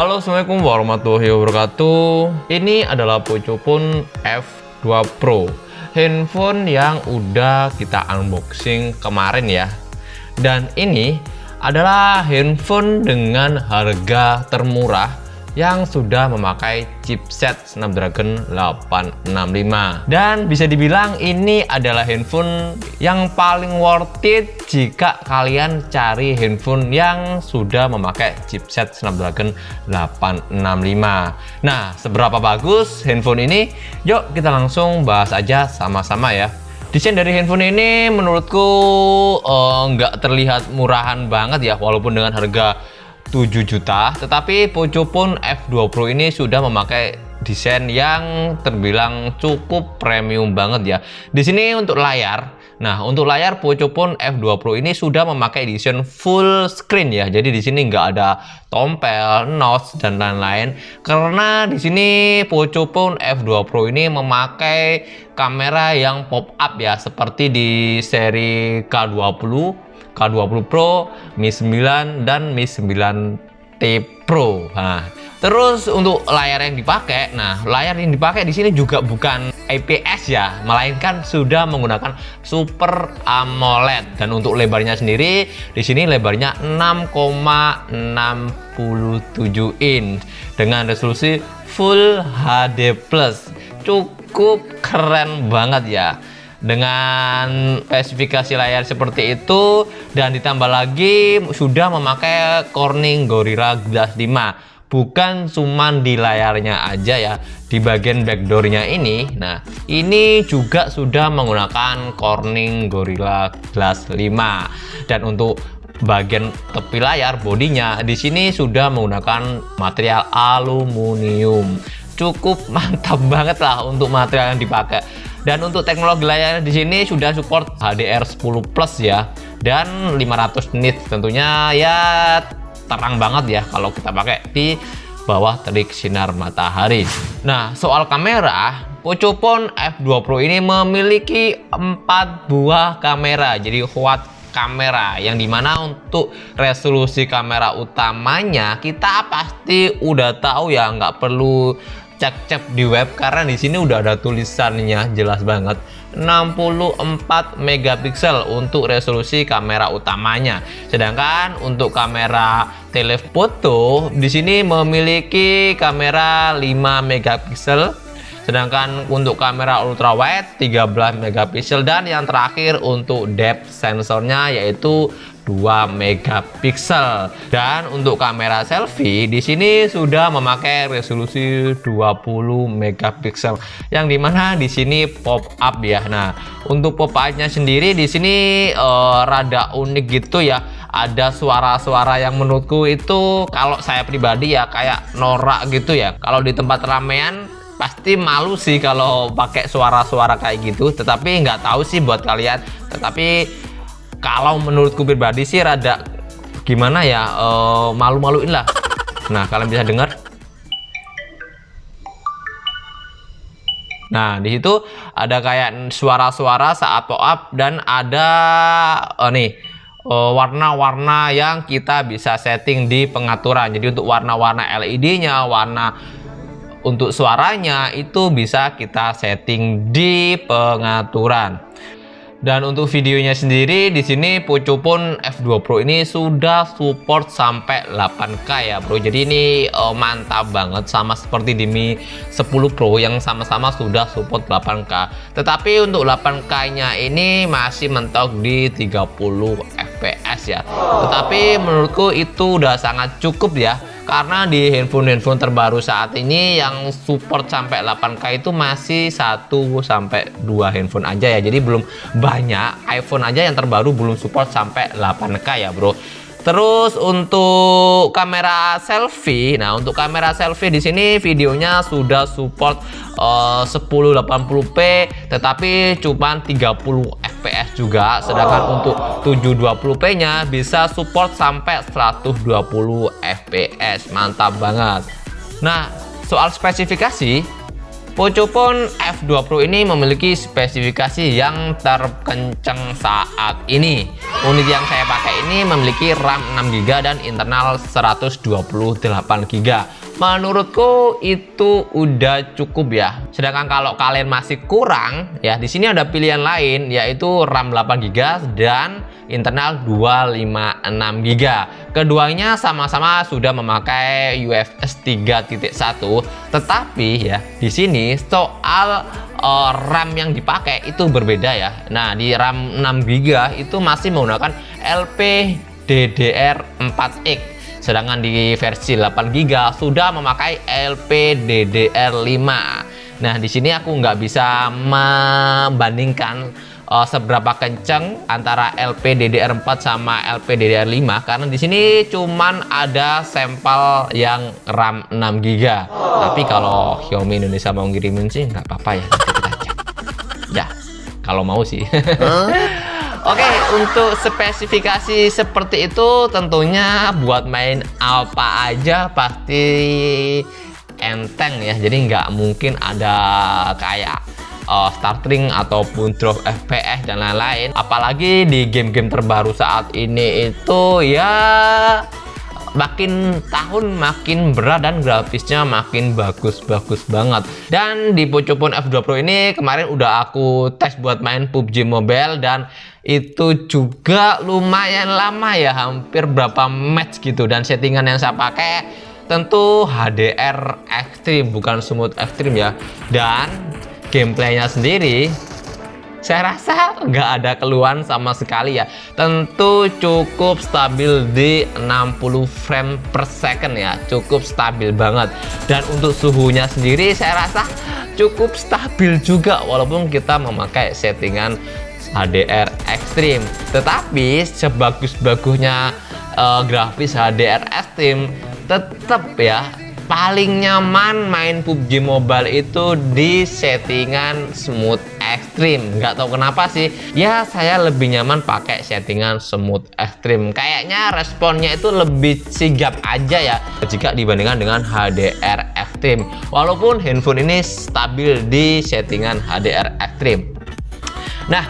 Halo, assalamualaikum warahmatullahi wabarakatuh. Ini adalah Pocophone F2 Pro, handphone yang udah kita unboxing kemarin ya. Dan ini adalah handphone dengan harga termurah yang sudah memakai chipset Snapdragon 865. Dan bisa dibilang ini adalah handphone yang paling worth it jika kalian cari handphone yang sudah memakai chipset Snapdragon 865. Nah, seberapa bagus handphone ini? Yuk kita langsung bahas aja sama-sama ya. Desain dari handphone ini menurutku nggak terlihat murahan banget ya, walaupun dengan harga 7 juta, tetapi Pocophone F2 Pro ini sudah memakai desain yang terbilang cukup premium banget ya. Di sini untuk layar, nah untuk layar Pocophone F2 Pro ini sudah memakai desain full screen ya. Jadi di sini nggak ada tompel, notch dan lain-lain. Karena di sini Pocophone F2 Pro ini memakai kamera yang pop up ya, seperti di seri K20 Pro, Mi 9 dan Mi 9T Pro. Nah, terus untuk layar yang dipakai, nah layar yang dipakai di sini juga bukan IPS ya, melainkan sudah menggunakan Super AMOLED. Dan untuk lebarnya sendiri, di sini lebarnya 6,67 inch dengan resolusi Full HD+. Cukup keren banget ya. Dengan spesifikasi layar seperti itu, dan ditambah lagi sudah memakai Corning Gorilla Glass 5. Bukan cuman di layarnya aja ya, di bagian backdoornya ini, nah ini juga sudah menggunakan Corning Gorilla Glass 5. Dan untuk bagian tepi layar bodinya di sini sudah menggunakan material aluminium. Cukup mantap banget lah untuk material yang dipakai. Dan untuk teknologi layar di sini sudah support HDR10 Plus ya, dan 500 nits. Tentunya ya terang banget ya kalau kita pakai di bawah terik sinar matahari. Nah, soal kamera, Pocophone F2 Pro ini memiliki 4 buah kamera. Jadi quad kamera, yang dimana untuk resolusi kamera utamanya kita pasti udah tahu ya, nggak perlu cek-cek di web karena di sini udah ada tulisannya jelas banget, 64 megapiksel untuk resolusi kamera utamanya. Sedangkan untuk kamera telefoto di sini memiliki kamera 5 megapiksel. Sedangkan untuk kamera ultrawide 13 megapiksel, dan yang terakhir untuk depth sensornya yaitu 2 megapiksel. Dan untuk kamera selfie di sini sudah memakai resolusi 20 megapiksel, yang dimana di sini pop up ya. Nah, untuk pop up-nya sendiri di sini rada unik gitu ya. Ada suara-suara yang menurutku itu kalau saya pribadi ya kayak norak gitu ya. Kalau di tempat ramean pasti malu sih kalau pakai suara-suara kayak gitu, tetapi nggak tahu sih buat kalian. Tetapi kalau menurutku pribadi sih rada gimana ya, malu-maluin lah. Nah, kalian bisa dengar. Nah, di situ ada kayak suara-suara saat pop up, dan ada warna-warna yang kita bisa setting di pengaturan. Jadi untuk warna-warna LED-nya, warna untuk suaranya itu bisa kita setting di pengaturan. Dan untuk videonya sendiri di sini Pocophone F2 Pro ini sudah support sampai 8K ya bro. Jadi ini mantap banget, sama seperti di Mi 10 Pro yang sama-sama sudah support 8K. Tetapi untuk 8K-nya ini masih mentok di 30 fps ya. Tetapi menurutku itu udah sangat cukup ya. Karena di handphone-handphone terbaru saat ini yang support sampai 8K itu masih 1-2 handphone aja ya. Jadi belum banyak, iPhone aja yang terbaru belum support sampai 8K ya bro. Terus untuk kamera selfie, nah untuk kamera selfie di sini videonya sudah support 1080p, tetapi cuma 30 fps juga. Sedangkan untuk 720p-nya bisa support sampai 120 fps. Mantap banget. Nah, soal spesifikasi, Pocophone F2 Pro ini memiliki spesifikasi yang terkencang saat ini. unit yang saya pakai ini memiliki RAM 6GB dan internal 128GB. Menurutku itu udah cukup ya. Sedangkan kalau kalian masih kurang ya, di sini ada pilihan lain yaitu RAM 8GB dan internal 256GB. Keduanya sama-sama sudah memakai UFS 3.1, tetapi ya di sini soal RAM yang dipakai itu berbeda ya. Nah, di RAM 6GB itu masih menggunakan LPDDR4X. Sedangkan di versi 8GB sudah memakai LPDDR5. Nah, di sini aku nggak bisa membandingkan seberapa kenceng antara LPDDR4 sama LPDDR5 karena di sini cuman ada sampel yang RAM 6GB. Tapi kalau Xiaomi Indonesia mau ngirimin sih nggak apa-apa ya, nanti kita cek. Ya, kalau mau sih. Oke, untuk spesifikasi seperti itu tentunya buat main apa aja pasti enteng ya. Jadi nggak mungkin ada kayak stuttering ataupun drop FPS dan lain-lain. Apalagi di game-game terbaru saat ini itu ya makin tahun makin berat dan grafisnya makin bagus-bagus banget. Dan di Pocophone F2 Pro ini kemarin udah aku tes buat main PUBG Mobile dan itu juga lumayan lama ya, hampir berapa match gitu. Dan settingan yang saya pakai tentu HDR Extreme, bukan Smooth Extreme ya. Dan gameplaynya sendiri saya rasa nggak ada keluhan sama sekali ya. Tentu cukup stabil di 60 frame per second ya, cukup stabil banget. Dan untuk suhunya sendiri saya rasa cukup stabil juga walaupun kita memakai settingan HDR Extreme. Tetapi sebagus-bagusnya grafis HDR Extreme, tetap ya paling nyaman main PUBG Mobile itu di settingan Smooth Extreme. Nggak tahu kenapa sih, ya saya lebih nyaman pakai settingan Smooth Extreme. Kayaknya responnya itu lebih sigap aja ya jika dibandingkan dengan HDR Extreme. Walaupun handphone ini stabil di settingan HDR Extreme. Nah,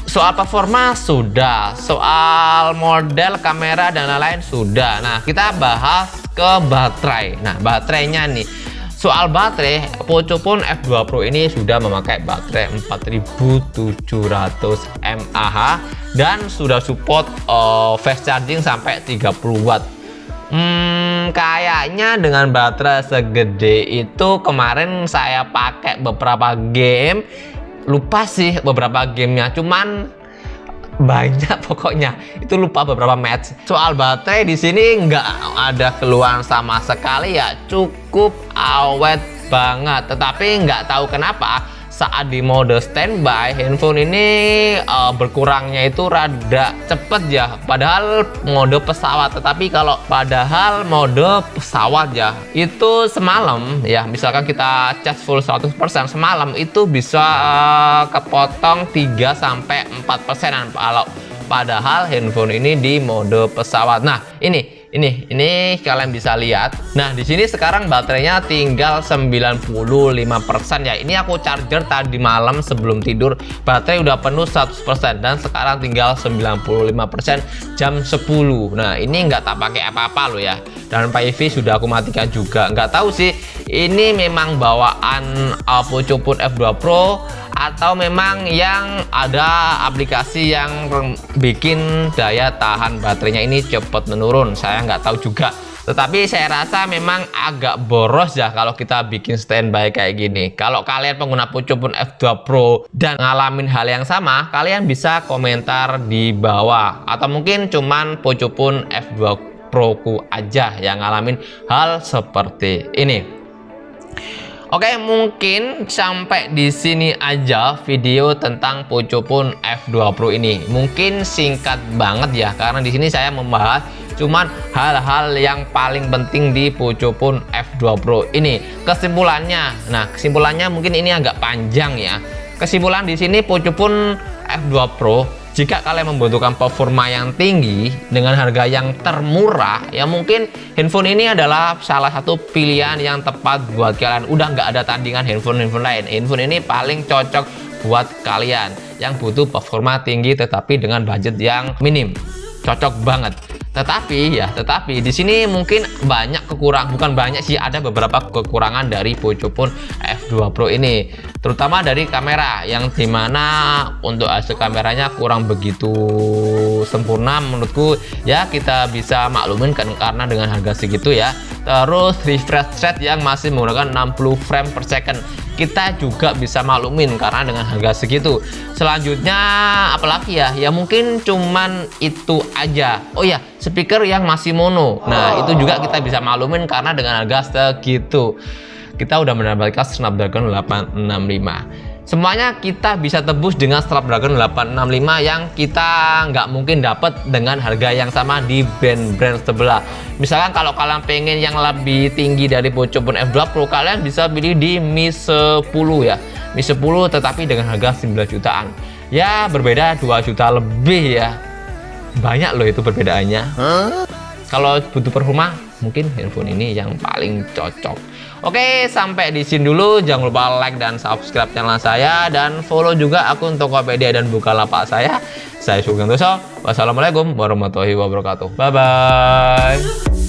soal performa sudah, soal model kamera dan lain-lain sudah. Nah, kita bahas ke baterai. Nah, baterainya nih, soal baterai Pocophone F2 Pro ini sudah memakai baterai 4700 mAh dan sudah support fast charging sampai 30 watt. Kayaknya dengan baterai segede itu kemarin saya pakai beberapa game, lupa sih beberapa gamenya, cuman banyak pokoknya itu lupa beberapa match. Soal baterai di sini nggak ada keluhan sama sekali ya, cukup awet banget. Tetapi nggak tahu kenapa saat di mode standby handphone ini berkurangnya itu rada cepet ya, padahal mode pesawat. Tetapi kalau padahal mode pesawat ya itu semalam ya, misalkan kita cas full 100% semalam itu bisa kepotong 3-4%. Kalau padahal handphone ini di mode pesawat. Nah, ini kalian bisa lihat. Nah, di sini sekarang baterainya tinggal 95% ya. Ini aku charger tadi malam sebelum tidur, baterai udah penuh 100% dan sekarang tinggal 95% jam 10. Nah, ini nggak tak pakai apa-apa loh ya. Dan PayV sudah aku matikan juga. Nggak tahu sih ini memang bawaan Pocophone F2 Pro atau memang yang ada aplikasi yang bikin daya tahan baterainya ini cepat menurun. Saya nggak tahu juga, tetapi saya rasa memang agak boros ya kalau kita bikin standby kayak gini. Kalau kalian pengguna Pocophone F2 Pro dan ngalamin hal yang sama, kalian bisa komentar di bawah. Atau mungkin cuman Pocophone F2 Pro ku aja yang ngalamin hal seperti ini. Oke, mungkin sampai di sini aja video tentang Pocophone F2 Pro ini. Mungkin singkat banget ya, karena di sini saya membahas cuman hal-hal yang paling penting di Pocophone F2 Pro ini. Kesimpulannya, kesimpulannya mungkin ini agak panjang ya. Kesimpulan di sini Pocophone F2 Pro, jika kalian membutuhkan performa yang tinggi dengan harga yang termurah, ya mungkin handphone ini adalah salah satu pilihan yang tepat buat kalian. Udah nggak ada tandingan handphone lain. Handphone ini paling cocok buat kalian. yang butuh performa tinggi tetapi dengan budget yang minim. Cocok banget. Tetapi di sini mungkin banyak kekurangan, bukan banyak sih, ada beberapa kekurangan dari Pocophone F2 Pro ini, terutama dari kamera yang dimana untuk hasil kameranya kurang begitu sempurna menurutku ya. Kita bisa maklumin kan karena dengan harga segitu ya. Terus refresh rate yang masih menggunakan 60 frame per second kita juga bisa maklumin karena dengan harga segitu. Selanjutnya apalagi ya mungkin cuman itu aja. Oh ya, speaker yang masih mono, nah itu juga kita bisa maklumin karena dengan harga segitu. Kita udah mendapatkan Snapdragon 865. Semuanya kita bisa tebus dengan Snapdragon 865 yang kita nggak mungkin dapat dengan harga yang sama di brand-brand sebelah. Misalkan kalau kalian pengen yang lebih tinggi dari Pocophone F2 Pro, kalian bisa pilih di Mi 10 ya. Mi 10 tetapi dengan harga 9 jutaan. Ya berbeda 2 juta lebih ya. Banyak loh itu perbedaannya. Kalau butuh performa, mungkin handphone ini yang paling cocok. Oke, sampai di sini dulu. Jangan lupa like dan subscribe channel saya dan follow juga akun Tokopedia dan Bukalapak saya. Saya Sugeng Tuso. Wassalamualaikum warahmatullahi wabarakatuh. Bye bye.